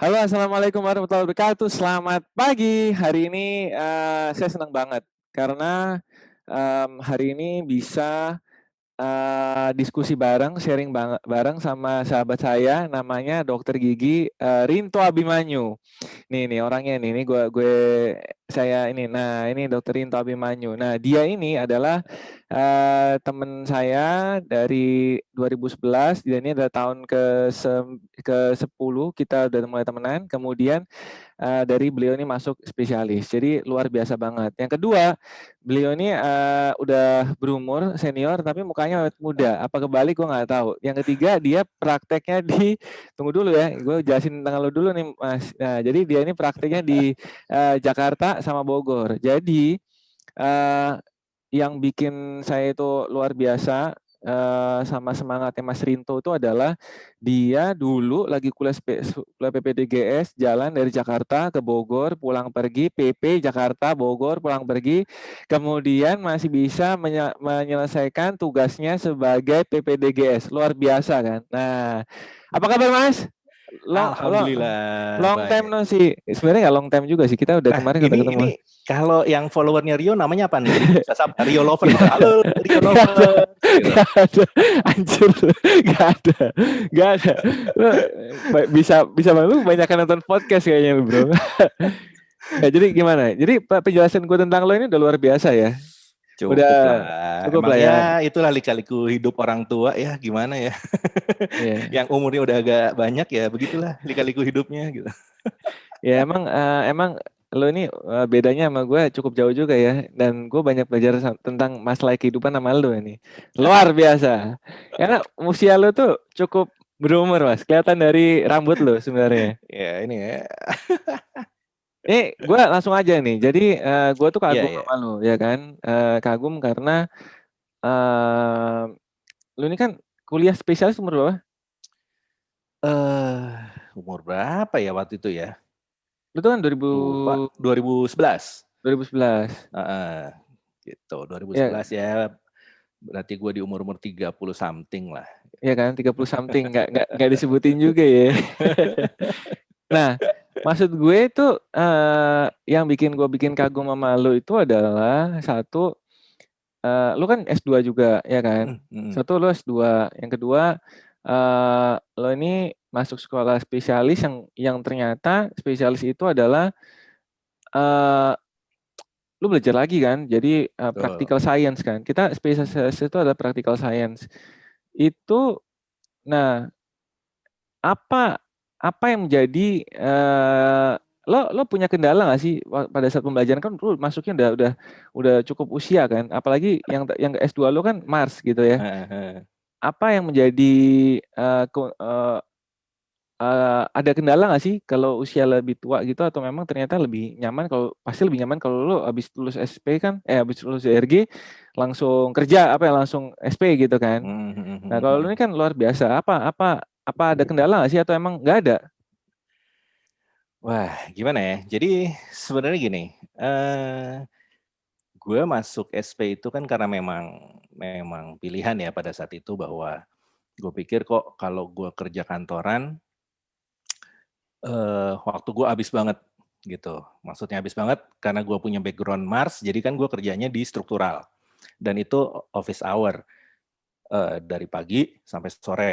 Halo, assalamualaikum warahmatullahi wabarakatuh. Selamat pagi. Hari ini saya senang banget karena hari ini bisa diskusi bareng, sharing bareng sama sahabat saya, namanya Dokter Gigi Rinto Abimanyu. Nih orangnya nih, ini saya ini. Nah, ini Dokter Rinto Abimanyu. Nah, dia ini adalah teman saya dari 2011. Dia ini adalah tahun ke-10 kita udah mulai temenan. Kemudian dari beliau ini masuk spesialis. Jadi luar biasa banget. Yang kedua, beliau ini udah berumur senior tapi mukanya awet muda. Apa kebalik gue nggak tahu. Yang ketiga, dia prakteknya di tunggu dulu ya, gue jelasin tentang lo dulu nih Mas. Nah, jadi dia ini prakteknya di Jakarta sama Bogor. Jadi eh, yang bikin saya itu luar biasa sama semangatnya Mas Rinto itu adalah dia dulu lagi kuliah PPDGS, jalan dari Jakarta ke Bogor, pulang pergi, PP Jakarta Bogor, pulang pergi, kemudian masih bisa menyelesaikan tugasnya sebagai PPDGS. Luar biasa kan. Nah, apa kabar Mas? Long, long, Alhamdulillah long time baik. no see. Sebenarnya nggak long time juga sih. Kita udah Nah, kemarin udah ketemu. ini kalau yang followernya Rio namanya apa nih? Jadi bisa Rio Lover gitu. Halo Rio Gak ada, Lover gitu. gak ada, anjir, gak ada, gak ada. Lu bisa bisa lu banyak nonton podcast kayaknya lu, bro. Ya, jadi gimana? Jadi penjelasan gue tentang lo ini udah luar biasa ya. Cukup Udah lah. cukup Emang lah ya. ya itulah lika-liku hidup orang tua ya, gimana ya. Iya. Yang umurnya udah agak banyak ya, begitulah lika-liku hidupnya gitu. Ya emang lo ini bedanya sama gue cukup jauh juga ya. Dan gue banyak belajar tentang masalah kehidupan sama lo ini. Luar biasa. Karena usia lo tuh cukup berumur, Mas. Kelihatan dari rambut lo sebenarnya. Ya ini ya. Ini gue langsung aja nih. Jadi gue tuh Iya, kagum iya. sama lu, ya kan? Kagum karena eh lu ini kan kuliah spesialis umur berapa? Eh, umur berapa ya waktu itu ya? Lu tuh kan 2000, Lupa. 2011. 2011. Heeh, gitu. Ya, 2011 ya. Berarti gue di umur-umur 30 something lah. ya kan 30 something, nggak disebutin juga ya. Nah, maksud gue itu yang bikin kagum sama lu itu adalah satu, lu kan S2 juga, ya kan? Mhm, mhm. Satu, lu S2. Yang kedua, lo ini masuk sekolah spesialis yang ternyata spesialis itu adalah eh, lu belajar lagi kan. Jadi Betul. practical science kan. Kita spesialis itu adalah practical science. Itu, nah, apa apa yang menjadi lo punya kendala nggak sih pada saat pembelajaran, kan lu masuknya udah cukup usia kan, apalagi yang S2 lo kan Mars gitu ya. Heeh, heeh. Apa yang menjadi ada kendala nggak sih kalau usia lebih tua gitu, atau memang ternyata lebih nyaman, kalau pasti lebih nyaman kalau lo habis lulus SP kan, habis lulus DRG langsung kerja, apa ya, langsung SP gitu kan. Mhm, mhm, Nah, mhm, kalau lo mhm. ini kan luar biasa, apa ada kendala nggak sih, atau emang nggak ada? Wah, gimana ya? Jadi sebenarnya gini, gue masuk SP itu kan karena memang pilihan ya pada saat itu, bahwa gue pikir kok kalau gue kerja kantoran, waktu gue habis banget gitu. Maksudnya habis banget karena gue punya background Mars, jadi kan gue kerjanya di struktural dan itu office hour, dari pagi sampai sore.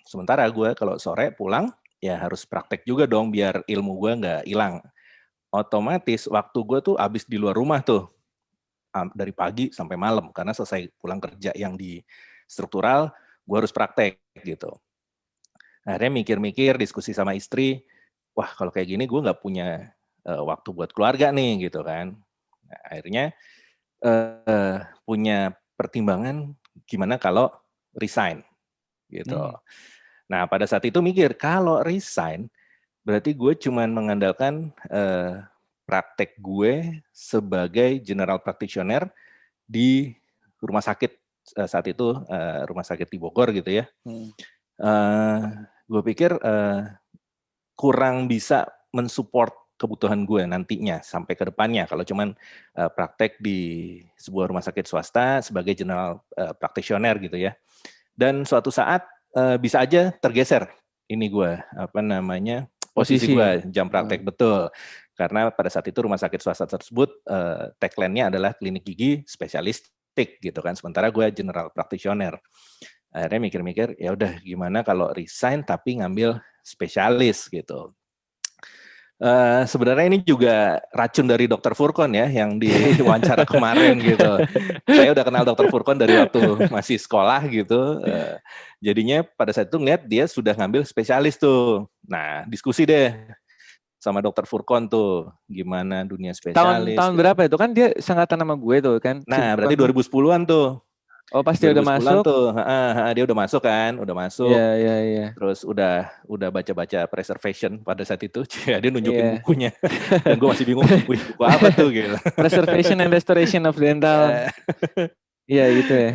Sementara gue kalau sore pulang, ya harus praktek juga dong biar ilmu gue nggak hilang. Otomatis waktu gue tuh habis di luar rumah tuh, dari pagi sampai malam, karena selesai pulang kerja yang di struktural, gue harus praktek gitu. Akhirnya mikir-mikir, diskusi sama istri, wah kalau kayak gini gue nggak punya waktu buat keluarga nih gitu kan. Nah, akhirnya punya pertimbangan gimana kalau resign gitu. Hmm. Nah, pada saat itu mikir, kalau resign, berarti gue cuman mengandalkan praktek gue sebagai general practitioner di rumah sakit, saat itu rumah sakit di Bogor gitu ya. Hmm. Gue pikir kurang bisa mensupport kebutuhan gue nantinya sampai ke depannya kalau cuman praktek di sebuah rumah sakit swasta sebagai general practitioner gitu ya. Dan suatu saat bisa aja tergeser ini gue posisi Posisi. gue jam praktek, betul. Karena pada saat itu rumah sakit swasta tersebut tagline-nya adalah klinik gigi spesialistik gitu kan. Sementara gue general practitioner. Akhirnya mikir-mikir, ya udah gimana kalau resign tapi ngambil spesialis gitu. Sebenarnya ini juga racun dari Dr. Furkon ya, yang di wawancara kemarin gitu. Saya udah kenal Dr. Furkon dari waktu masih sekolah gitu. Jadinya pada saat itu ngeliat dia sudah ngambil spesialis tuh. Nah, diskusi deh sama Dr. Furkon tuh, gimana dunia spesialis Tahun gitu. berapa itu? Kan dia sangatan sama gue tuh kan, si Nah, Furkon berarti tuh. 2010-an tuh. Oh, pas dia udah 2010-an masuk. tuh, dia udah masuk kan, udah Iya, masuk. iya, iya. Terus udah baca-baca preservation pada saat itu, dia nunjukin Iya. bukunya, dan gue masih bingung, wih buku apa tuh gitu. Preservation and Restoration of Dental. Iya gitu ya.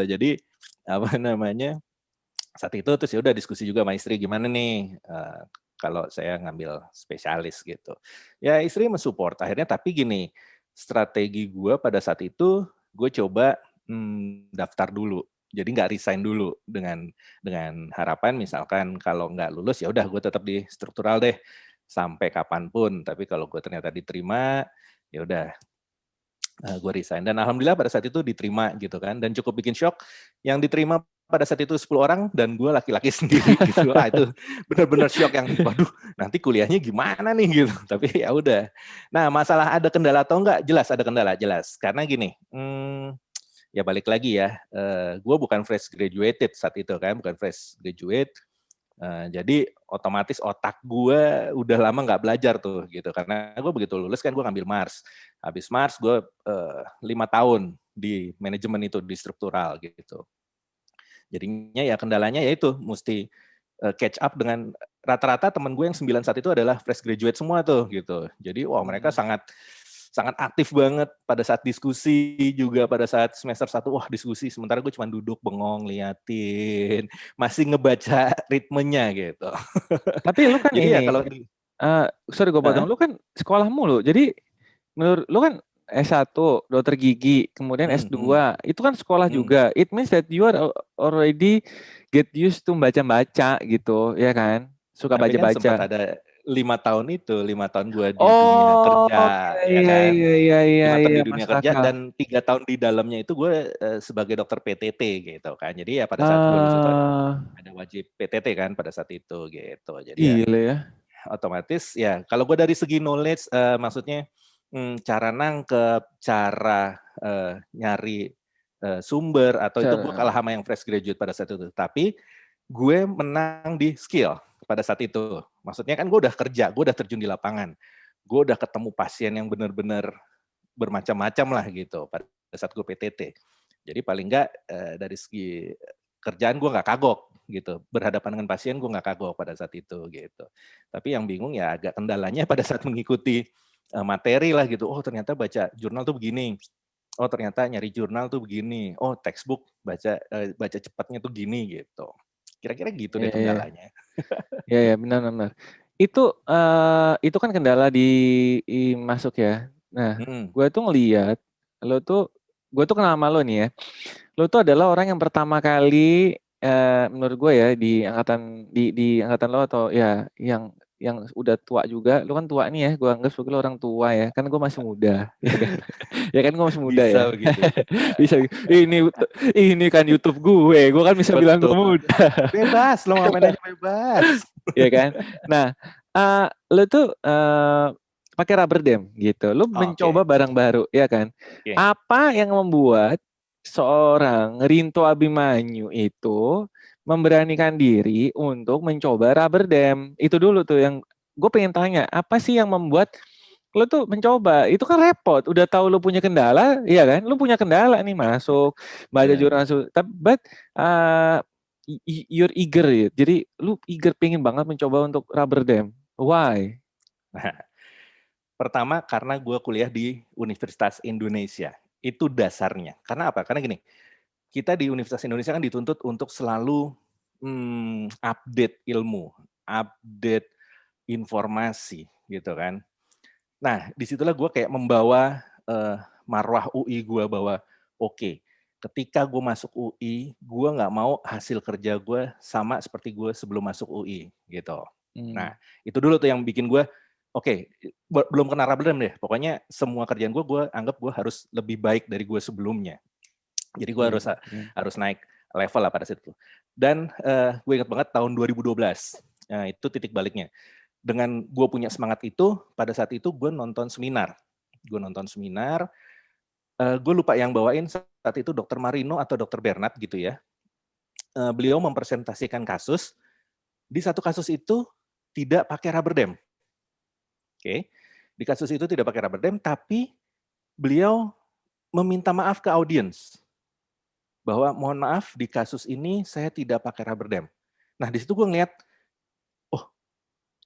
Jadi apa namanya, saat itu terus ya udah diskusi juga sama istri gimana nih kalau saya ngambil spesialis gitu. Ya istri mensupport akhirnya, tapi gini, strategi gue pada saat itu gue coba daftar dulu. Jadi nggak resign dulu dengan harapan misalkan kalau nggak lulus ya udah gue tetap di struktural deh sampai kapanpun. Tapi kalau gue ternyata diterima ya udah gue resign. Dan alhamdulillah pada saat itu diterima gitu kan. Dan cukup bikin shock yang diterima pada saat itu 10 orang dan gue laki-laki sendiri gitu. Itu benar-benar shock yang waduh nanti kuliahnya gimana nih gitu. Tapi ya udah. Nah masalah ada kendala atau enggak, jelas ada kendala, jelas. Karena gini, ya balik lagi ya, gue bukan fresh graduated saat itu kan, bukan fresh graduate. Jadi otomatis otak gue udah lama nggak belajar tuh gitu, karena gue begitu lulus kan gue ngambil Mars, habis Mars gue 5 tahun di manajemen itu, di struktural gitu. Jadinya ya kendalanya yaitu mesti catch up dengan rata-rata temen gue yang 9 saat itu adalah fresh graduate semua tuh gitu. Jadi wah mereka sangat aktif banget pada saat diskusi, juga pada saat semester 1, wah diskusi, sementara gue cuma duduk bengong liatin, masih ngebaca ritmenya gitu. Tapi lu kan Jadi ya ini, kalau sorry gue potong, lu kan sekolah mulu, jadi menurut lu kan S1, dokter gigi, kemudian S2, itu kan sekolah juga. It means that you are already get used to baca-baca gitu, ya kan? Suka tapi kan sempat baca-baca. ada 5 tahun itu, 5 tahun gue di dunia Oh, kerja, ya iya, kan. iya, iya, iya, 5 tahun iya, di dunia masuk kerja akal. dan 3 tahun di dalamnya itu gue sebagai dokter PTT gitu kan. Jadi ya pada saat gue lulus itu ada wajib PTT kan pada saat itu gitu. Jadi ya Gila ya. otomatis ya kalau gue dari segi knowledge, maksudnya cara nangkep, cara nyari sumber atau itu gue kalah sama yang fresh graduate pada saat itu. Tapi gue menang di skill pada saat itu. Maksudnya kan gue udah kerja, gue udah terjun di lapangan, gue udah ketemu pasien yang benar-benar bermacam-macam lah gitu pada saat gue PTT. Jadi paling enggak dari segi kerjaan gue nggak kagok gitu. Berhadapan dengan pasien gue nggak kagok pada saat itu gitu. Tapi yang bingung ya agak kendalanya pada saat mengikuti materi lah gitu. Oh ternyata baca jurnal tuh begini. Oh ternyata nyari jurnal tuh begini. Oh textbook baca cepatnya tuh gini gitu. Kira-kira gitu deh kendalanya. Iya, ya, benar-benar. Itu kan kendala di masuk ya. Nah, gue tuh ngeliat gue tuh kenal sama lo nih ya. Lo tuh adalah orang yang pertama kali menurut gue ya di angkatan lo atau ya yang udah tua juga. Lo kan tua nih ya. Gue anggap sebagai lo orang tua ya. Kan gue masih muda, ya kan? Ya kan gue masih muda ya. Bisa begitu. Bisa. Ini kan YouTube gue. Gue kan bisa bilang gue Betul. muda. Bebas, lo ngapain aja bebas. Ya kan. Nah, lo tuh pakai rubber dam gitu. Lo mencoba barang baru, ya kan? Apa yang membuat seorang Rinto Abimanyu itu memberanikan diri untuk mencoba rubber dam? Itu dulu tuh yang gue pengen tanya. Apa sih yang membuat lo tuh mencoba? Itu kan repot. Udah tahu lo punya kendala, iya kan? Lo punya kendala nih masuk baca jurnal, but you're eager ya. Jadi lu eager pengen banget mencoba untuk rubber dam. Why? Nah, pertama karena gue kuliah di Universitas Indonesia. Itu dasarnya. Karena apa? Karena gini, kita di Universitas Indonesia kan dituntut untuk selalu update ilmu, update informasi gitu kan. Nah, disitulah gue kayak membawa marwah UI gue bahwa oke, ketika gue masuk UI, gue nggak mau hasil kerja gue sama seperti gue sebelum masuk UI gitu. Nah, itu dulu tuh yang bikin gue, oke, belum kena rubber dam deh. Pokoknya semua kerjaan gue anggap gue harus lebih baik dari gue sebelumnya. Jadi gue harus naik level lah pada saat itu. Dan gue ingat banget tahun 2012, itu titik baliknya. Dengan gue punya semangat itu, pada saat itu gue nonton seminar. Gue lupa yang bawain saat itu Dr. Marino atau Dr. Bernard gitu ya. Beliau mempresentasikan kasus, di satu kasus itu tidak pakai rubber dam. Oke. Di kasus itu tidak pakai rubber dam, tapi beliau meminta maaf ke audiens bahwa mohon maaf di kasus ini saya tidak pakai rubber dam. Nah, di situ gue ngeliat, oh,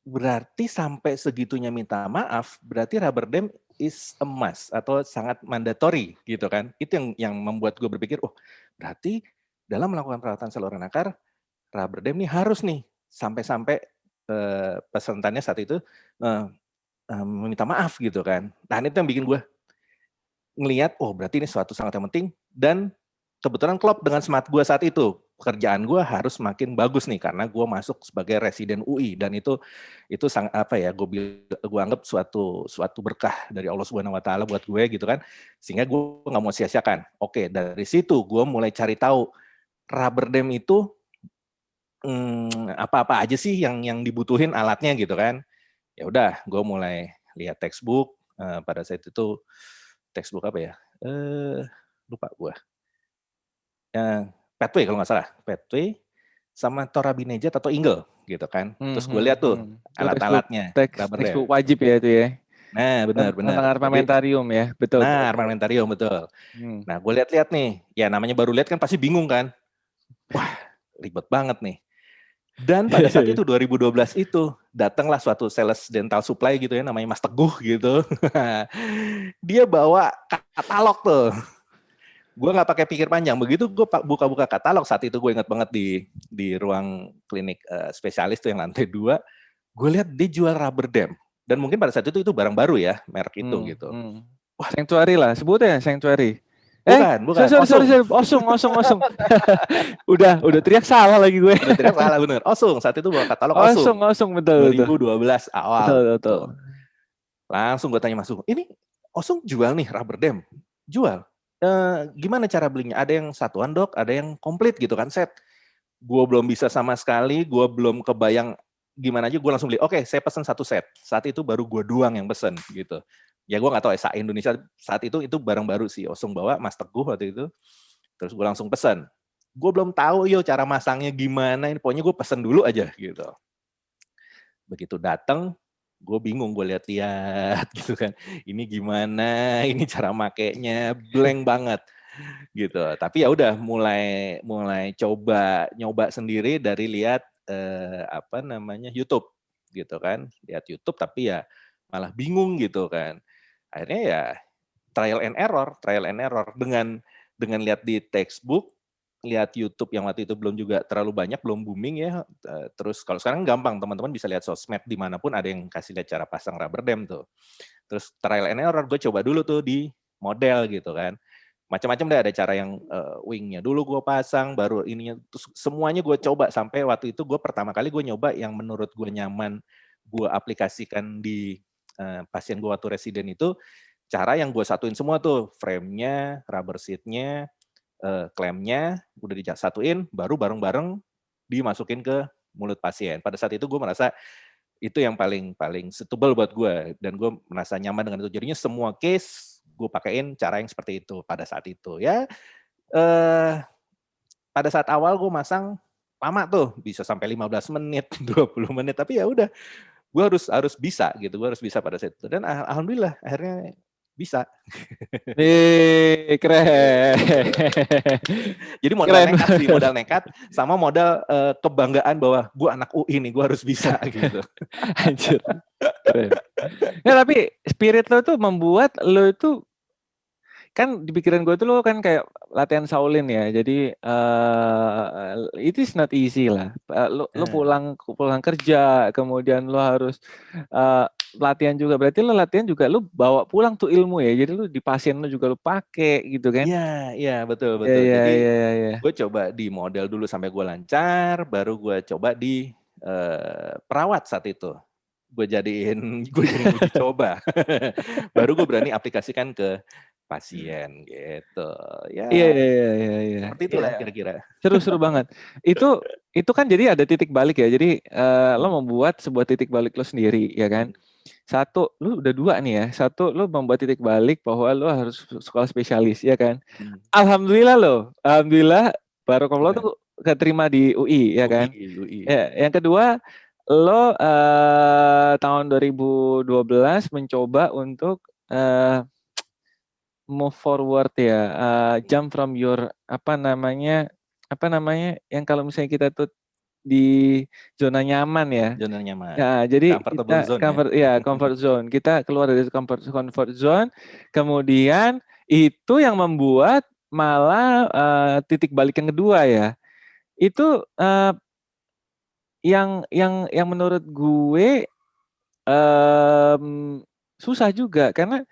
berarti sampai segitunya minta maaf, berarti rubber dam is a must atau sangat mandatory gitu kan. Itu yang membuat gue berpikir, oh, berarti dalam melakukan perawatan saluran akar, rubber dam nih harus nih sampai-sampai pesertanya saat itu meminta maaf gitu kan. Nah, itu yang bikin gue ngelihat, oh berarti ini suatu sangat yang penting, dan kebetulan klop dengan semangat gue saat itu. Pekerjaan gue harus makin bagus nih karena gue masuk sebagai residen UI, dan itu sangat apa ya, gue anggap suatu berkah dari Allah Subhanahu Wa Taala buat gue gitu kan, sehingga gue nggak mau sia-siakan. Oke, dari situ gue mulai cari tahu rubber dam itu apa-apa aja sih yang dibutuhin alatnya gitu kan. Ya udah, gue mulai lihat textbook. Pada saat itu textbook apa ya? Lupa gue. Pathway kalau nggak salah, Pathway sama Torabinejad atau Ingle gitu kan. Terus gue lihat tuh alat-alatnya, rubber dam. Textbook wajib ya itu ya. Nah, benar. Tentang armamentarium ya, betul. Nah, armamentarium betul. Nah, gue lihat-lihat nih, ya namanya baru lihat kan pasti bingung kan. Wah, ribet banget nih. Dan pada saat itu 2012 itu datanglah suatu sales dental supply gitu ya, namanya Mas Teguh gitu. Dia bawa katalog tuh. Gue nggak pakai pikir panjang. Begitu gue buka-buka katalog, saat itu gue ingat banget di ruang klinik spesialis tuh yang lantai 2, gue lihat dia jual rubber dam. Dan mungkin pada saat itu barang baru ya, merek itu gitu. Wah, Sanctuary lah, sebutnya Sanctuary. Bukan. Sorry. Osung. udah teriak salah lagi gue. Udah teriak salah, bener. Osung, saat itu bawa katalog Osung. Osung, betul. 2012 awal. Betul. Langsung gue tanya Mas Osung, ini Osung jual nih rubber dam? Jual. Gimana cara belinya? Ada yang satuan dok, ada yang komplit gitu kan, set. Gue belum bisa sama sekali, gue belum kebayang gimana aja, gue langsung beli. Oke, saya pesen 1 set. Saat itu baru gue doang yang pesen gitu. Ya gue nggak tahu SA Indonesia saat itu barang baru sih. Osung bawa, Mas Teguh waktu itu. Terus gue langsung pesen. Gue belum tahu cara masangnya gimana. Pokoknya gue pesen dulu aja gitu. Begitu datang, gue bingung, gue lihat-lihat gitu kan, ini gimana, ini cara makainya, blank banget gitu. Tapi ya udah mulai nyoba sendiri dari lihat YouTube gitu kan, lihat YouTube tapi ya malah bingung gitu kan. Akhirnya ya trial and error dengan lihat di textbook, lihat YouTube yang waktu itu belum juga terlalu banyak, belum booming ya. Terus kalau sekarang gampang, teman-teman bisa lihat sosmed dimanapun ada yang kasih lihat cara pasang rubber dam tuh. Terus trial and error, gue coba dulu tuh di model gitu kan. Macam-macam deh, ada cara yang wingnya dulu gue pasang, baru ininya, terus semuanya gue coba sampai waktu itu gue pertama kali gue nyoba yang menurut gue nyaman, gue aplikasikan di pasien gue waktu residen itu, cara yang gue satuin semua tuh, frame-nya, rubber sheet-nya, klemnya udah disatuin, baru bareng-bareng dimasukin ke mulut pasien. Pada saat itu gue merasa itu yang paling suitable buat gue, dan gue merasa nyaman dengan itu. Jadinya semua case gue pakein cara yang seperti itu pada saat itu. Ya, pada saat awal gue masang lama tuh, bisa sampai 15 menit, 20 menit, tapi ya udah, gue harus bisa gitu, gue harus bisa pada saat itu. Dan alhamdulillah akhirnya bisa. Keren. Jadi modal nekat sama modal kebanggaan bahwa gue anak UI nih, gue harus bisa gitu. Anjir. Keren. Ya, tapi spirit lo tuh membuat lo itu, kan di pikiran gue tuh lo kan kayak latihan Shaolin ya. Jadi it is not easy lah. Lo pulang kerja, kemudian lo harus latihan juga. Berarti lo latihan juga, lo bawa pulang tuh ilmu ya. Jadi lo di pasien lo juga lo pakai gitu kan? Iya, betul. Iya. Jadi gue coba di model dulu sampai gue lancar, baru gue coba di perawat saat itu. Gue jadiin uji coba. Baru gue berani aplikasikan ke pasien gitu. Ya, Iya, iya, iya, iya, iya. seperti Iya. itulah kira-kira. Seru banget. Itu kan jadi ada titik balik ya. Jadi lo membuat sebuah titik balik lo sendiri, ya kan? Satu, lu udah 2 nih ya. Satu, lu membuat titik balik bahwa lu harus sekolah spesialis, ya kan? Alhamdulillah lo. Alhamdulillah Barokallah tuh keterima di UI, ya kan? UI. Ya, yang kedua, lo tahun 2012 mencoba untuk move forward ya, jump from your apa namanya yang kalau misalnya kita tuh di zona nyaman ya. Zona nyaman. Ya, jadi Comfortable kita zone comfort zone. Kita keluar dari comfort zone, kemudian itu yang membuat malah titik balik yang kedua ya. Itu yang menurut gue susah juga karena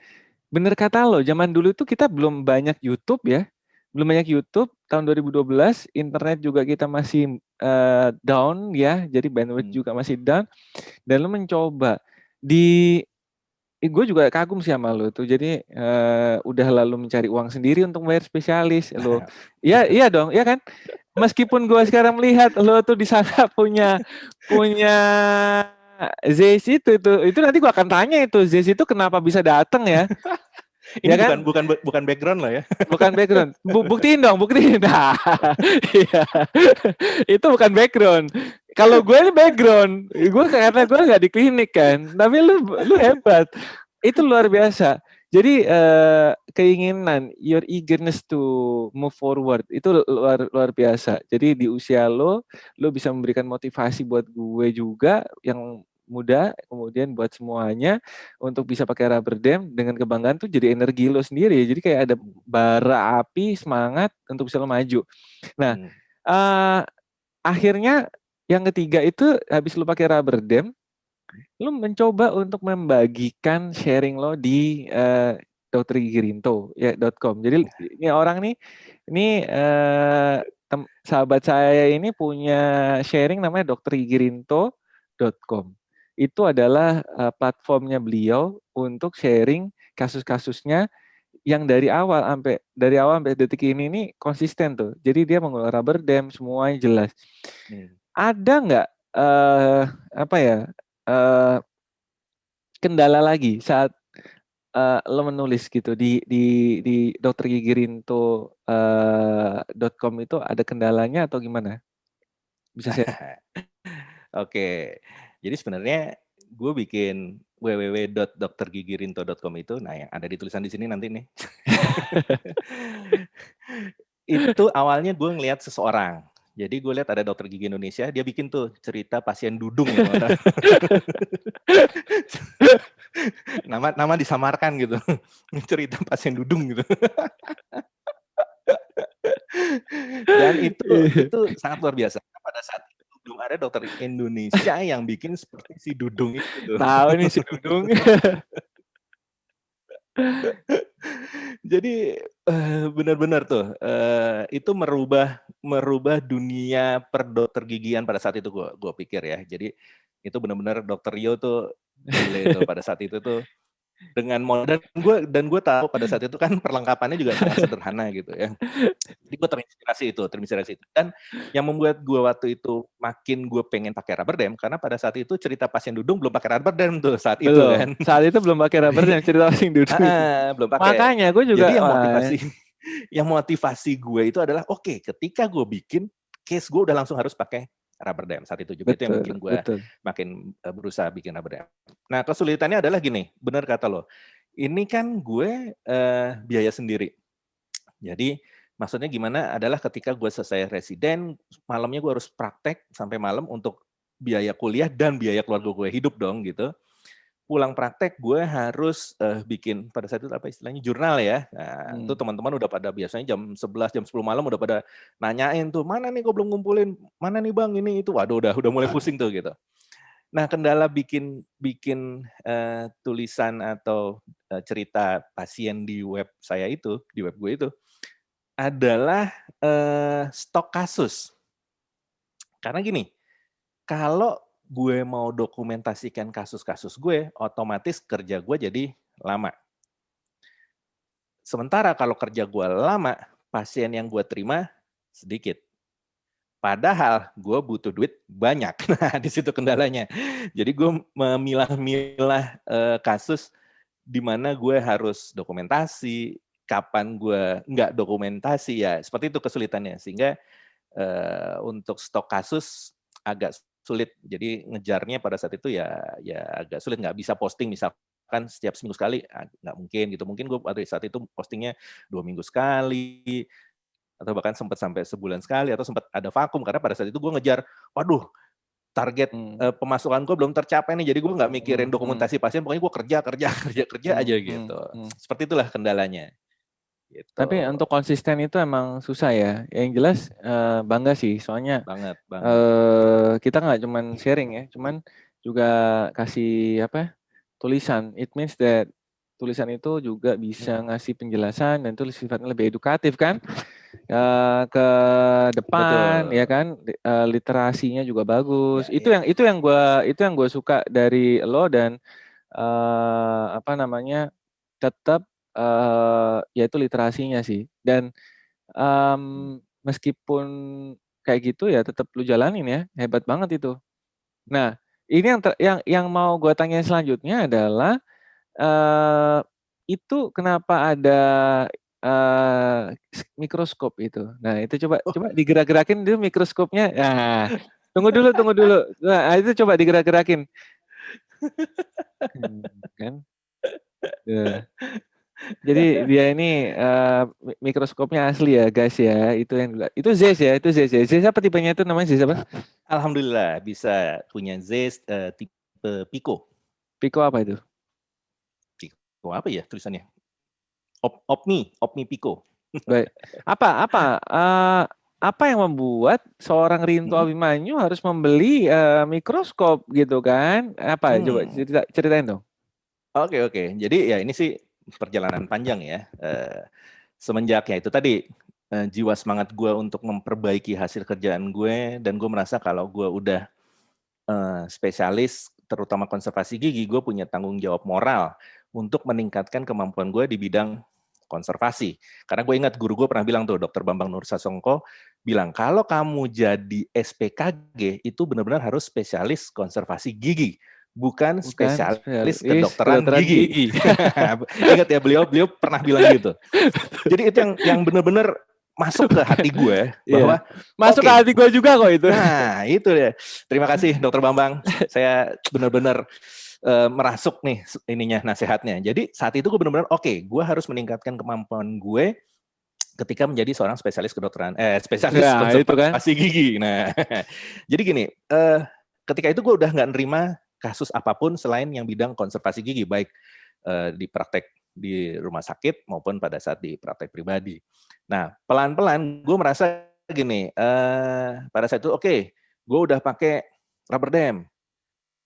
bener kata lo, zaman dulu tuh kita belum banyak YouTube ya. Belum banyak YouTube, tahun 2012 internet juga kita masih down ya, jadi bandwidth juga masih down. Dan lo mencoba gue juga kagum sih sama lo tuh. Jadi udah lalu mencari uang sendiri untuk bayar spesialis lo. Ya, iya dong, ya kan? Meskipun gue sekarang melihat lo tuh di sana punya Zeiss itu nanti gue akan tanya itu Zeiss itu kenapa bisa datang ya? Ini ya kan? bukan background lah ya. Bukan background. Buktiin dong, buktiin. Nah, iya. Itu bukan background. Kalau gue ini background, karena gue nggak di klinik kan. Tapi lu hebat. Itu luar biasa. Jadi keinginan, your eagerness to move forward itu luar biasa. Jadi di usia lo bisa memberikan motivasi buat gue juga yang muda, kemudian buat semuanya untuk bisa pakai rubber dam dengan kebanggaan tuh jadi energi lo sendiri. Jadi kayak ada bara api semangat untuk bisa lo maju. Nah, akhirnya yang ketiga itu habis lo pakai rubber dam, lo mencoba untuk membagikan sharing lo di drgigirinto ya .com. Jadi ini orang nih, ini sahabat saya ini punya sharing namanya drgigirinto.com. Itu adalah platformnya beliau untuk sharing kasus-kasusnya yang dari awal sampai detik ini nih konsisten tuh. Jadi dia mengelola rubber dam, semuanya jelas. Ada nggak kendala lagi saat lo menulis gitu di drgigirinto.com itu ada kendalanya atau gimana? Bisa saya? Oke. Jadi sebenarnya gue bikin www.drgigirinto.com itu, nah yang ada di tulisan di sini nanti nih. Itu awalnya gue ngelihat seseorang. Jadi gue lihat ada dokter gigi Indonesia, dia bikin tuh cerita pasien dudung gitu. nama disamarkan gitu. Cerita pasien dudung gitu. Dan itu sangat luar biasa. Pada saat itu belum ada dokter Indonesia yang bikin seperti si Dudung itu. Tahu nih si Dudung. Jadi benar-benar tuh itu merubah dunia perdokter gigian pada saat itu gue pikir ya. Jadi itu benar-benar dokter Rio tuh gile tuh pada saat itu tuh dengan modal dan gue tahu pada saat itu kan perlengkapannya juga sangat sederhana gitu ya. Jadi gue terinspirasi itu. Dan yang membuat gue waktu itu makin gue pengen pakai rubber dam karena pada saat itu cerita pasien dudung belum pakai rubber dam tuh saat itu kan. Saat itu belum pakai rubber dam cerita pasien dudung. Belum pakai. Makanya gue juga. Jadi yang motivasi gue itu adalah oke, ketika gue bikin case gue udah langsung harus pakai rubber dam saat itu juga. Itu yang bikin gue makin berusaha bikin rubber dam. Nah kesulitannya adalah gini, benar kata lo. Ini kan gue biaya sendiri. Jadi maksudnya gimana adalah ketika gue selesai residen, malamnya gue harus praktek sampai malam untuk biaya kuliah dan biaya keluarga gue hidup dong gitu. Pulang praktek gue harus bikin pada saat itu apa istilahnya jurnal ya. Nah, itu teman-teman udah pada biasanya jam 11, jam 10 malam udah pada nanyain tuh, mana nih gue belum ngumpulin, mana nih bang ini itu. Waduh udah mulai pusing tuh gitu. Nah kendala bikin tulisan atau cerita pasien di web saya itu, di web gue itu, adalah stok kasus. Karena gini, kalau gue mau dokumentasikan kasus-kasus gue, otomatis kerja gue jadi lama. Sementara kalau kerja gue lama, pasien yang gue terima sedikit. Padahal gue butuh duit banyak. Nah, di situ kendalanya. Jadi gue memilah-milah kasus di mana gue harus dokumentasi, kapan gue nggak dokumentasi, ya seperti itu kesulitannya. Sehingga untuk stok kasus agak sulit. Jadi ngejarnya pada saat itu ya agak sulit, nggak bisa posting misalkan setiap seminggu sekali, nggak mungkin gitu. Mungkin gue pada saat itu postingnya 2 minggu sekali, atau bahkan sempat sampai sebulan sekali, atau sempat ada vakum karena pada saat itu gue ngejar, waduh target pemasukan gue belum tercapai nih, jadi gue nggak mikirin dokumentasi pasien, pokoknya gue kerja aja gitu. Seperti itulah kendalanya. Gitu. Tapi untuk konsisten itu emang susah ya. Yang jelas bangga sih, soalnya Banget. kita nggak cuman sharing ya, cuman juga kasih tulisan. It means that tulisan itu juga bisa ngasih penjelasan dan itu sifatnya lebih edukatif kan, ke depan. Betul. Ya kan, literasinya juga bagus. Ya, itu yang gue suka dari lo, dan tetap yaitu literasinya sih. Dan meskipun kayak gitu ya tetap lu jalanin ya, hebat banget itu. Nah, ini yang mau gue tanya selanjutnya adalah itu kenapa ada mikroskop itu. Nah, itu coba digerak-gerakin dulu mikroskopnya. Nah, tunggu dulu. Nah, itu coba digerak-gerakin. Kan? Jadi dia ini mikroskopnya asli ya guys ya. Itu Zeiss ya, itu Zeiss ya. Zeiss apa tipenya itu, namanya Zeiss apa? Alhamdulillah bisa punya Zeiss tipe Pico. Pico apa itu? Pico apa ya tulisannya? Opmi Pico. Baik. Apa yang membuat seorang Rinto Abimanyu harus membeli mikroskop gitu kan? Apa? Coba ceritain dong. Oke. Jadi ya ini sih perjalanan panjang ya. Semenjaknya itu tadi jiwa semangat gue untuk memperbaiki hasil kerjaan gue, dan gue merasa kalau gue udah spesialis terutama konservasi gigi, gue punya tanggung jawab moral untuk meningkatkan kemampuan gue di bidang konservasi. Karena gue ingat guru gue pernah bilang tuh, Dr. Bambang Nursasongko bilang, kalau kamu jadi SPKG itu benar-benar harus spesialis konservasi gigi, bukan spesialis kedokteran gigi. Ingat ya, beliau pernah bilang gitu. Jadi itu yang benar-benar masuk ke hati gue, bahwa masuk ke hati gue juga kok itu. Nah, itu ya. Terima kasih Dokter Bambang. Saya benar-benar merasuk nih ininya, nasihatnya. Jadi saat itu gue benar-benar gue harus meningkatkan kemampuan gue ketika menjadi seorang spesialis kedokteran, spesialis konservasi gigi. Nah, jadi gini, ketika itu gue udah nggak nerima kasus apapun selain yang bidang konservasi gigi, baik di praktek di rumah sakit maupun pada saat di praktek pribadi. Nah, pelan-pelan gue merasa gini, pada saat itu gue udah pakai rubber dam,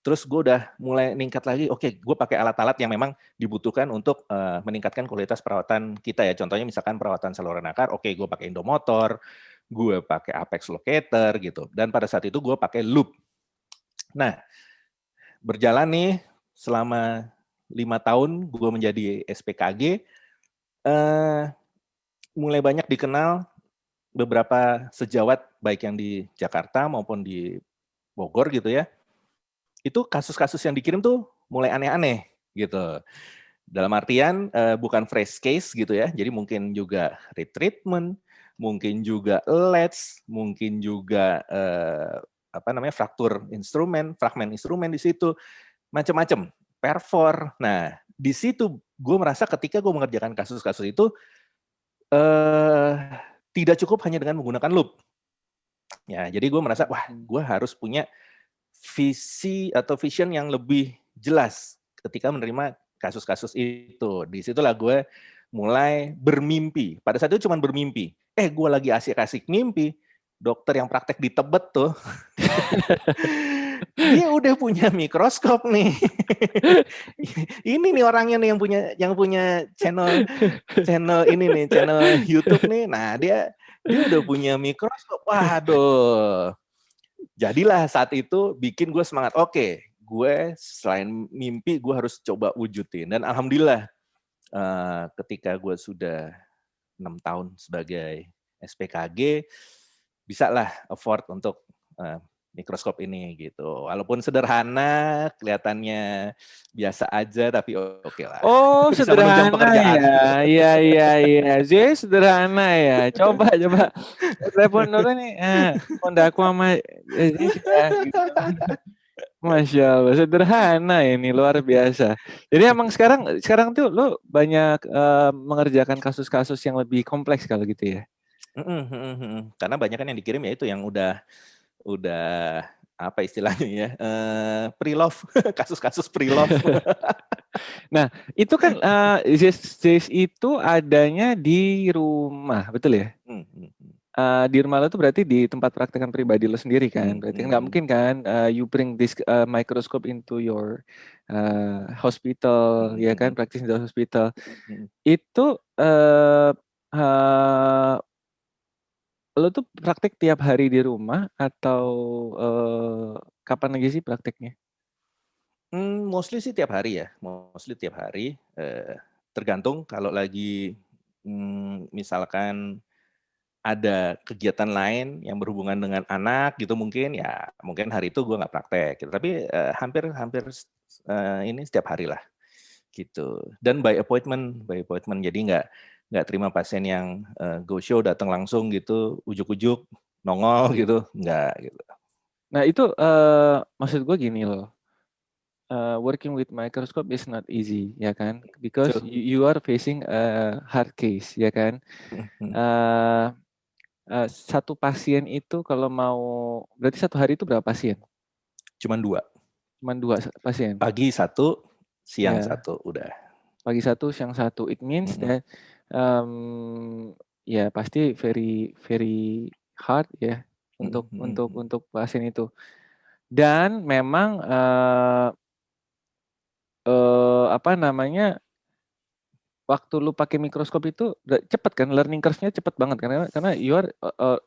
terus gue udah mulai ningkat lagi, gue pakai alat-alat yang memang dibutuhkan untuk meningkatkan kualitas perawatan kita ya. Contohnya misalkan perawatan saluran akar, gue pakai endomotor, gue pakai apex locator gitu. Dan pada saat itu gue pakai loop. Nah, berjalan nih selama 5 tahun gue menjadi SPKG, mulai banyak dikenal beberapa sejawat baik yang di Jakarta maupun di Bogor gitu ya. Itu kasus-kasus yang dikirim tuh mulai aneh-aneh gitu. Dalam artian bukan fresh case gitu ya. Jadi mungkin juga retreatment, mungkin juga LEDs, mungkin juga fragmen instrumen di situ, macam-macam, perfor. Nah, di situ gue merasa ketika gue mengerjakan kasus-kasus itu tidak cukup hanya dengan menggunakan loop. Ya, jadi gue merasa gue harus punya visi atau vision yang lebih jelas ketika menerima kasus-kasus itu. Disitulah gue mulai bermimpi. Pada saat itu cuma bermimpi. Gue lagi asik-asik mimpi. Dokter yang praktek di Tebet tuh, dia udah punya mikroskop nih. Ini nih orangnya nih yang punya channel ini nih, channel YouTube nih. Nah, dia udah punya mikroskop. Waduh. Jadilah saat itu bikin gue semangat. Oke, gue selain mimpi gue harus coba wujudin. Dan alhamdulillah ketika gue sudah 6 tahun sebagai SPKG, bisalah afford untuk mikroskop ini gitu. Walaupun sederhana, kelihatannya biasa aja, tapi oke lah. Oh, Bisa menunjang sederhana pekerjaan. ya. Iya, iya, iya. Jadi sederhana ya. Coba. Telepon dulu nih. Honda aku sama Jess ya. Gitu. Masya Allah, sederhana ini, luar biasa. Jadi emang sekarang tuh lo banyak mengerjakan kasus-kasus yang lebih kompleks kalau gitu ya. Karena banyak kan yang dikirim ya itu yang udah apa istilahnya ya, pre-love, kasus-kasus pre-love. Nah, itu kan Zes itu adanya di rumah, betul ya? Di rumah lo tuh berarti di tempat praktekan pribadi lo sendiri kan? Berarti nggak mungkin kan you bring this microscope into your hospital, ya kan? Practice in the hospital. Itu lo tuh praktek tiap hari di rumah atau kapan lagi sih prakteknya? Mostly sih tiap hari ya, mostly tiap hari. Tergantung kalau lagi misalkan ada kegiatan lain yang berhubungan dengan anak gitu mungkin hari itu gue nggak praktek gitu. Tapi hampir ini setiap hari lah gitu. Dan by appointment jadi nggak terima pasien yang go show datang langsung gitu ujuk-ujuk nongol gitu nggak gitu. Nah itu maksud gue gini loh. Working with microscope is not easy, ya kan? Because you are facing a hard case, ya kan? Satu pasien itu kalau mau, berarti satu hari itu berapa pasien? Cuman 2. Cuman 2 pasien. Pagi 1, siang 1, udah. Pagi 1, siang 1. It means that ya pasti very very hard ya untuk pasien itu. Dan memang apa namanya, waktu lu pakai mikroskop itu cepet kan, learning curve-nya cepet banget karena you are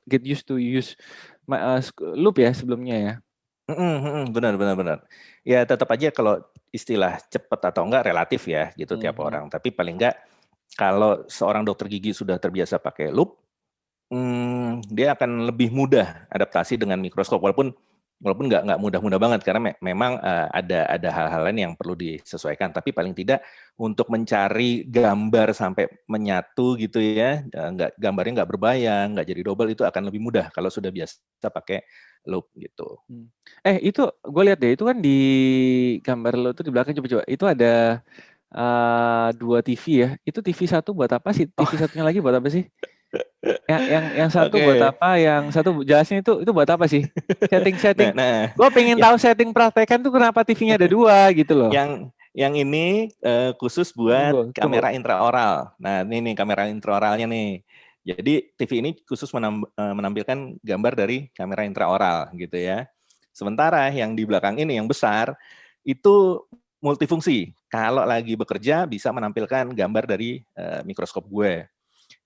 get used to use loop ya sebelumnya ya. Benar. Ya tetap aja kalau istilah cepet atau enggak relatif ya gitu tiap orang. Tapi paling enggak kalau seorang dokter gigi sudah terbiasa pakai loop, dia akan lebih mudah adaptasi dengan mikroskop walaupun nggak mudah-mudah banget karena memang ada hal-hal lain yang perlu disesuaikan. Tapi paling tidak untuk mencari gambar sampai menyatu gitu ya, gambarnya nggak berbayang, nggak jadi double itu akan lebih mudah kalau sudah biasa pakai loop gitu. Itu gue lihat deh, itu kan di gambar lo tuh di belakang coba itu ada 2 TV ya. Itu TV 1 buat apa sih? TV satunya lagi buat apa sih? Yang satu buat apa? Yang satu jelasin itu buat apa sih? Setting. Gue pengen tahu setting praktekan tuh kenapa TV-nya ada 2 gitu loh. Yang ini khusus buat kamera intraoral. Nah ini nih kamera intraoralnya nih. Jadi TV ini khusus menampilkan gambar dari kamera intraoral gitu ya. Sementara yang di belakang ini yang besar itu multifungsi. Kalau lagi bekerja bisa menampilkan gambar dari mikroskop gue.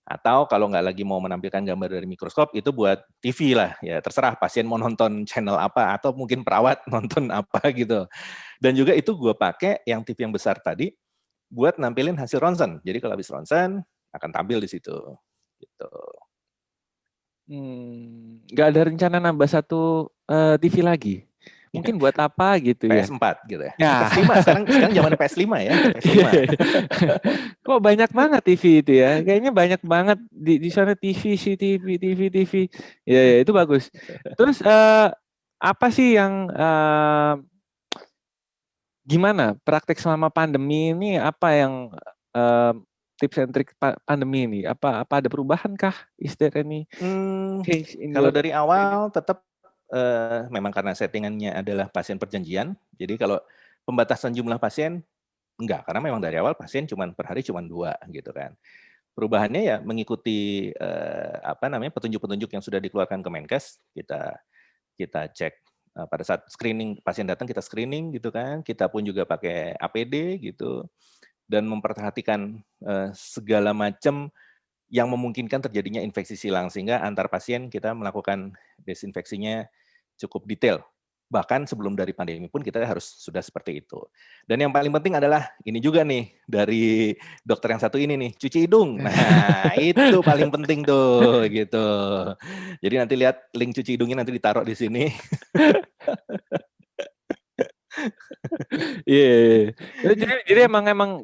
Atau kalau nggak lagi mau menampilkan gambar dari mikroskop, itu buat TV lah. Ya terserah pasien mau nonton channel apa, atau mungkin perawat nonton apa gitu. Dan juga itu gue pakai yang TV yang besar tadi, buat nampilin hasil ronsen. Jadi kalau habis ronsen, akan tampil di situ. Gitu. Nggak ada rencana nambah 1 TV lagi? Mungkin buat apa gitu ya? PS4 gitu ya. PS5 sekarang zaman PS5 ya. PS5. Kok banyak banget TV itu ya? Kayaknya banyak banget di sana TV. Ya itu bagus. Terus apa sih yang gimana praktek selama pandemi ini, apa yang tips and trick pandemi ini? Apa ada perubahan kah? Is there any change in kalau dari awal tetap memang karena settingannya adalah pasien perjanjian. Jadi kalau pembatasan jumlah pasien enggak, karena memang dari awal pasien per hari cuma 2 gitu kan. Perubahannya ya mengikuti petunjuk-petunjuk yang sudah dikeluarkan Kemenkes. Kita cek pada saat screening pasien datang kita screening gitu kan. Kita pun juga pakai APD gitu dan memperhatikan segala macam yang memungkinkan terjadinya infeksi silang sehingga antar pasien kita melakukan desinfeksinya cukup detail. Bahkan sebelum dari pandemi pun kita harus sudah seperti itu. Dan yang paling penting adalah ini juga nih dari dokter yang satu ini nih, cuci hidung. Nah, itu paling penting tuh gitu. Jadi nanti lihat link cuci hidungnya nanti ditaruh di sini. Iya. Jadi emang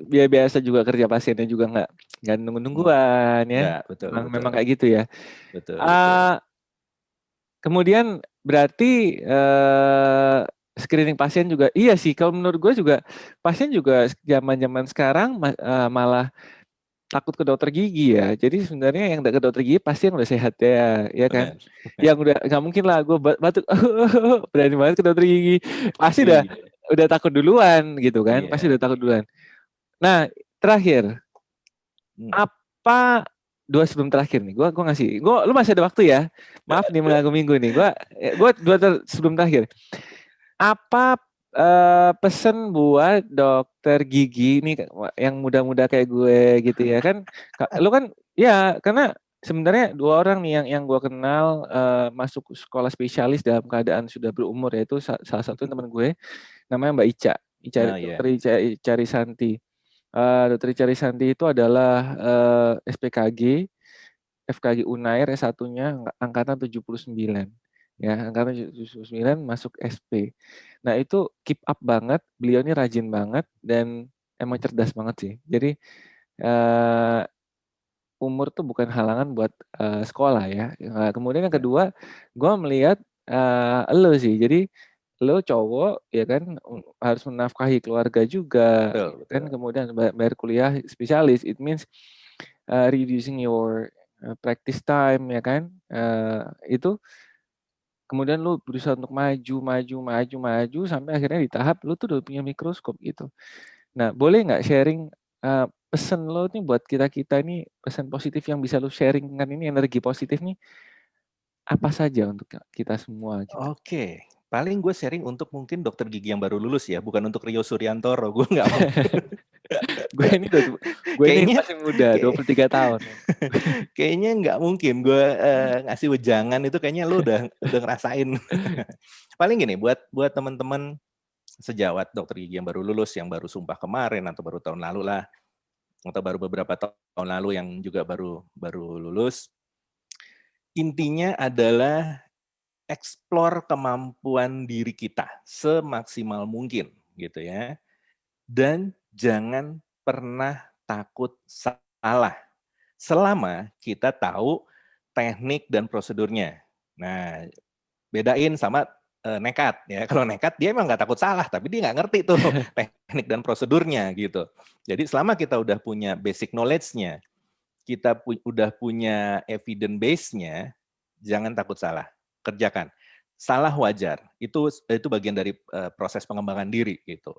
biasa juga kerja pasiennya juga nggak nunggu-nungguan ya. Enggak, betul. Memang kayak gitu ya. Betul. Kemudian berarti screening pasien juga iya sih, kalau menurut gue juga pasien juga zaman sekarang malah takut ke dokter gigi ya. Jadi sebenarnya yang ke dokter gigi pasti yang udah sehat ya kan. Benar. Yang udah nggak mungkin lah gue batuk berani banget ke dokter gigi. Pasti udah takut duluan gitu kan. Iya. Pasti udah takut duluan. Nah, terakhir apa sebelum terakhir nih, lu masih ada waktu ya, maaf nih mengganggu minggu nih, gue sebelum terakhir, apa pesan buat dokter gigi nih yang muda-muda kayak gue gitu ya kan, lu kan ya karena sebenarnya 2 orang nih yang gue kenal masuk sekolah spesialis dalam keadaan sudah berumur, yaitu salah satu teman gue namanya Mbak Ica, dokter Ica Risanti. Dokter Ica Risanti itu adalah SPKG, FKG Unair S1-nya angkatan 79. Ya, angkatan 79 masuk SP. Nah, itu keep up banget, beliau ini rajin banget dan emang cerdas banget sih. Jadi umur tuh bukan halangan buat sekolah ya. Nah, kemudian yang kedua, gue melihat lo sih. Jadi lo cowok ya kan harus menafkahi keluarga juga, betul. kan kemudian bayar kuliah spesialis, it means reducing your practice time ya kan, itu kemudian lu berusaha untuk maju sampai akhirnya di tahap lu tuh udah punya mikroskop gitu. Nah, boleh nggak sharing pesan lo nih buat kita nih, pesan positif yang bisa lu sharing kan, ini energi positif nih apa saja untuk kita semua gitu. Oke, paling gue sharing untuk mungkin dokter gigi yang baru lulus ya, bukan untuk Rio Suryantoro, gue nggak mau. gue ini masih muda, 23 tahun. Kayaknya nggak mungkin gue ngasih wejangan itu, kayaknya lu udah ngerasain. Paling gini, buat teman-teman sejawat dokter gigi yang baru lulus, yang baru sumpah kemarin atau baru tahun lalu lah, atau baru beberapa tahun lalu yang juga baru lulus, intinya adalah explore kemampuan diri kita semaksimal mungkin gitu ya. Dan jangan pernah takut salah selama kita tahu teknik dan prosedurnya. Nah, bedain sama nekat ya. Kalau nekat dia emang nggak takut salah, tapi dia nggak ngerti tuh teknik dan prosedurnya gitu. Jadi selama kita udah punya basic knowledge-nya, kita udah punya evidence base-nya, jangan takut salah, kerjakan. Salah wajar, itu bagian dari proses pengembangan diri gitu.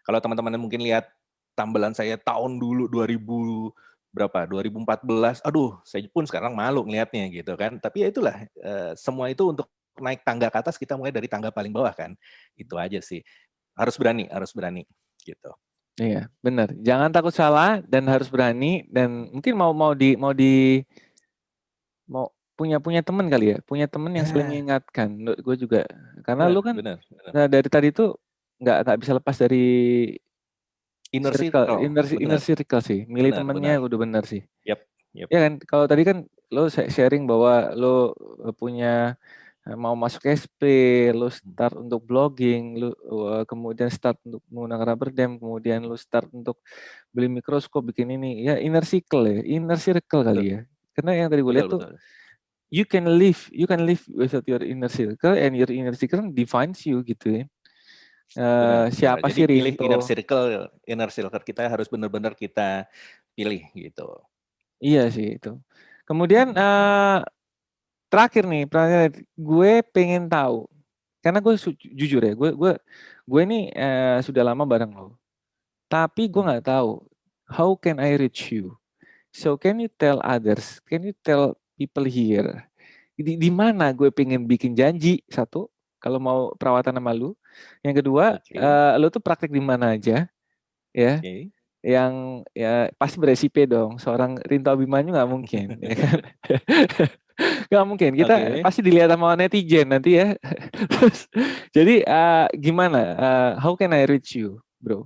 Kalau teman-teman mungkin lihat tambelan saya tahun dulu 2014, aduh, saya pun sekarang malu ngelihatnya gitu kan. Tapi ya itulah, semua itu untuk naik tangga ke atas kita mulai dari tangga paling bawah kan. Itu aja sih. Harus berani gitu. Iya, benar. Jangan takut salah dan harus berani, dan mungkin mau punya teman kali ya, punya teman yang selalu mengingatkan. Menurut gue juga, karena lu kan benar. dari tadi tuh nggak bisa lepas dari inner circle sih. Milih temennya udah benar sih. Yep. Ya kan, kalau tadi kan lo sharing bahwa lo punya mau masuk SP, lo start untuk blogging, lo kemudian start untuk menggunakan rubber dam, kemudian lo start untuk beli mikroskop, bikin ini, ya inner circle kali ya. Karena yang tadi gue lihat tuh, you can live without your inner circle, and your inner circle defines you gitu ya. Siapa sih Rinto? Inner circle kita harus benar-benar kita pilih gitu. Iya sih itu. Kemudian terakhir nih, gue pengen tahu, karena gue jujur ya, gue ini sudah lama bareng lo, tapi gue nggak tahu how can I reach you. So can you tell others, can you tell people here, di mana gue pengen bikin janji, satu, kalau mau perawatan sama lu. Yang kedua, lu tuh praktek di mana aja, ya. Yang ya pasti ber-SIP dong. Seorang Rinto Abimanyu nggak mungkin, ya kan? Nggak mungkin. Kita Oke. pasti dilihat sama netizen nanti ya. Terus, jadi gimana? How can I reach you, bro?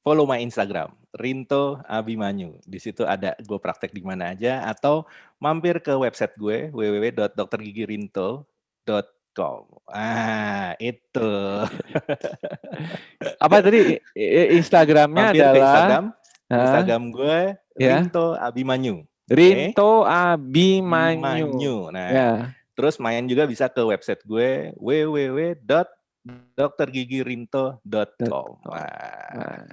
Follow my Instagram, Rinto Abimanyu. Di situ ada gue praktek di mana aja, atau mampir ke website gue www.drgigirinto.com. Itu. Apa tadi Instagramnya Mampir ke adalah Instagram gue ya Rinto Abimanyu. Oke. Rinto Abimanyu. Bimanyu. Nah, Ya. terus main juga bisa ke website gue www.drgigirinto.com. Nah,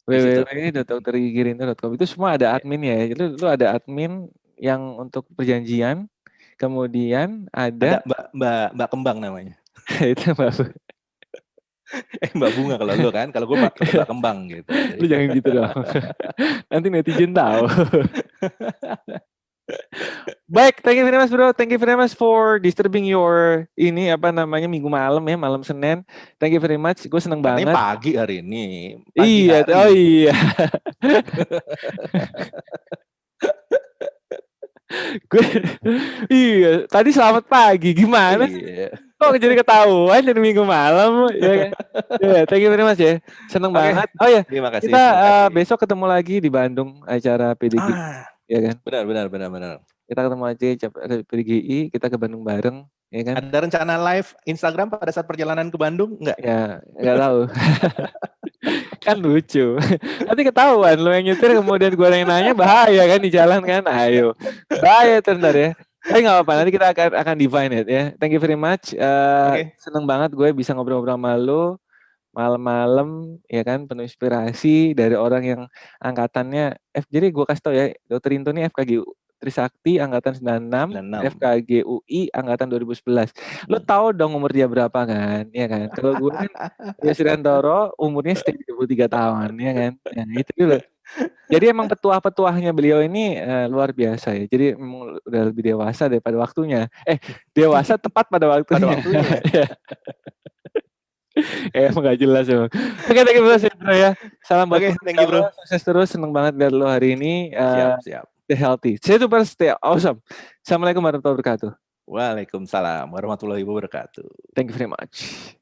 Di situ. www.drgigirinto.com itu semua ada admin ya. Jadi lu ada admin yang untuk perjanjian, kemudian Ada ada Mbak Kembang namanya. itu Mbak. Mbak Bunga kalau lu kan, kalau gue Mbak Kembang gitu. Jadi. Lu jangan gitu dong. Nanti netizen tahu. Baik, thank you very much bro. Thank you very much for disturbing your minggu malam ya, malam Senin. Thank you very much. Gue seneng Katanya banget. pagi hari ini. Iya, Hari. oh iya. Iya, tadi selamat pagi. Gimana sih? Kok jadi ketahuan jadi minggu malam ya kan? Ya, thank you very much ya. Seneng banget. Oh ya, terima kasih. kita besok ketemu lagi di Bandung acara PDG. Ya kan? Benar. Kita ketemu aja PDGI, kita ke Bandung bareng, ya kan? Ada rencana live Instagram pada saat perjalanan ke Bandung enggak? Ya, enggak tahu. Kan lucu. Nanti ketahuan lo yang nyetir kemudian gue yang nanya, bahaya kan di jalan kan. Ayo. Bahaya ntar ya. Tapi nggak apa-apa, nanti kita akan define it ya. Thank you very much. Seneng banget gue bisa ngobrol-ngobrol sama lo malam-malam ya kan, penuh inspirasi dari orang yang angkatannya jadi gue kasih tau ya, Dr. Rinto ini FKG Trisakti angkatan 96, FKG UI angkatan 2011. Lo tahu dong umur dia berapa kan? Ya kan? Kalau gue kan Yosirantoro umurnya 33 tahun ya kan. Nah, itu dulu. Jadi emang petuah-petuahnya beliau ini luar biasa ya. Jadi memang udah lebih dewasa daripada waktunya. Dewasa tepat pada waktunya. Emang gak jelas ya. Oke, thank you bro ya. Salam buat thank you bro. Sukses terus, seneng banget lihat lo hari ini. Siap. Stay healthy. Stay awesome. Assalamualaikum warahmatullahi wabarakatuh. Waalaikumsalam warahmatullahi wabarakatuh. Thank you very much.